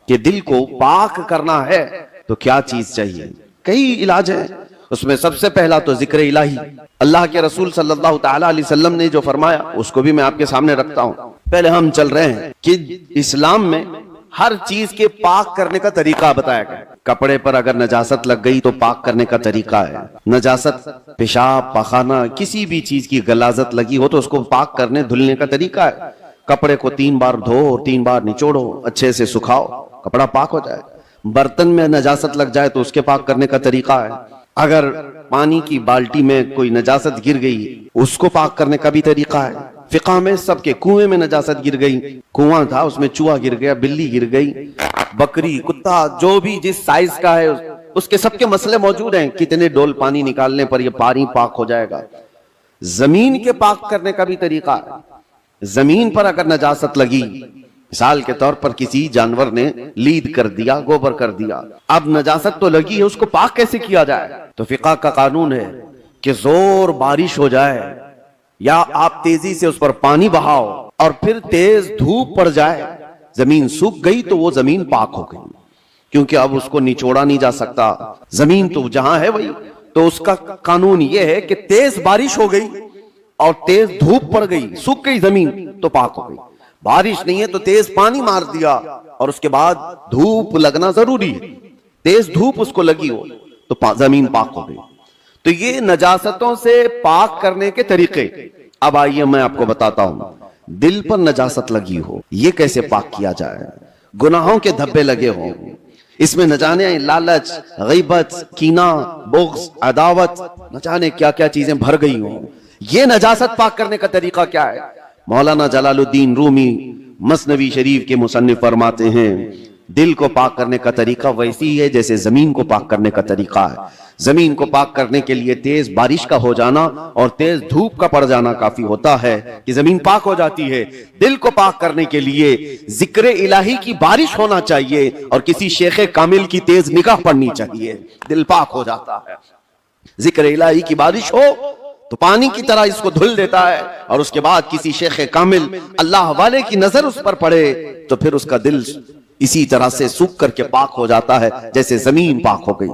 کہ دل کو پاک کرنا ہے تو کیا چیز چاہیے؟ کئی علاج ہیں، اس میں سب سے پہلا تو ذکر الہی۔ اللہ کے رسول صلی اللہ تعالی علیہ وسلم نے جو فرمایا اس کو بھی میں آپ کے سامنے رکھتا ہوں۔ پہلے ہم چل رہے ہیں کہ اسلام میں ہر چیز کے پاک کرنے کا طریقہ بتایا گیا۔ کپڑے پر اگر نجاست لگ گئی تو پاک کرنے کا طریقہ ہے۔ نجاست پیشاب پخانہ کسی بھی چیز کی غلاظت لگی ہو تو اس کو پاک کرنے دھلنے کا طریقہ ہے۔ کپڑے کو 3 بار دھو اور 3 بار نچوڑو، اچھے سے سکھاؤ، کپڑا پاک ہو جائے۔ برتن میں نجاست لگ جائے تو اس کے پاک کرنے کا طریقہ ہے۔ اگر پانی کی بالٹی میں کوئی نجاست گر گئی اس کو پاک کرنے کا بھی طریقہ ہے۔ فقہ میں سب کے کنویں میں نجاست گر گئی، کنواں تھا اس میں چوہا گر گیا، بلی گر گئی، بکری کتا جو بھی جس سائز کا ہے اس کے سب کے مسئلے موجود ہیں، کتنے ڈول پانی نکالنے پر یہ پانی پاک ہو جائے گا۔ زمین کے پاک کرنے کا بھی طریقہ ہے۔ زمین پر اگر نجاست لگی، مثال کے طور پر کسی جانور نے لید کر دیا، گوبر کر دیا، اب نجاست تو لگی ہے، اس کو پاک کیسے کیا جائے؟ تو فقہ کا قانون ہے کہ زور بارش ہو جائے یا آپ تیزی سے اس پر پانی بہاؤ اور پھر تیز دھوپ پڑ جائے، زمین سوکھ گئی تو وہ زمین پاک ہو گئی، کیونکہ اب اس کو نچوڑا نہیں جا سکتا، زمین تو جہاں ہے وہی۔ تو اس کا قانون یہ ہے کہ تیز بارش ہو گئی اور تیز دھوپ پڑ گئی، سوکھ گئی زمین تو پاک ہو گئی۔ بارش نہیں ہے تو تیز پانی مار دیا اور اس کے بعد دھوپ لگنا ضروری ہے، تیز دھوپ اس کو لگی ہو تو زمین پاک ہو گئی۔ تو یہ نجاستوں سے پاک کرنے کے طریقے۔ اب آئیے میں آپ کو بتاتا ہوں، دل پر نجاست لگی ہو یہ کیسے پاک کیا جائے؟ گناہوں کے دھبے لگے ہوں، اس میں نہ جانے لالچ، غیبت، کینہ، بغض، عداوت، نہ جانے کیا کیا چیزیں بھر گئی ہوں، یہ نجاست پاک کرنے کا طریقہ کیا ہے؟ مولانا جلال الدین رومی مثنوی شریف کے مصنف فرماتے ہیں دل کو پاک کرنے کا طریقہ ویسی ہے جیسے زمین کو پاک کرنے کا طریقہ ہے۔ زمین کو پاک کرنے کے لیے تیز بارش کا ہو جانا اور تیز دھوپ کا پڑ جانا کافی ہوتا ہے کہ زمین پاک ہو جاتی ہے۔ دل کو پاک کرنے کے لیے ذکر الہی کی بارش ہونا چاہیے اور کسی شیخ کامل کی تیز نگاہ پڑنی چاہیے، دل پاک ہو جاتا ہے۔ ذکر الہی کی بارش ہو تو پانی کی طرح اس کو دھل دیتا ہے، اور اس کے بعد کسی شیخ کامل اللہ والے کی نظر اس پر پڑے تو پھر اس کا دل اسی طرح سے سوکھ کر کے پاک ہو جاتا ہے جیسے زمین پاک ہو گئی۔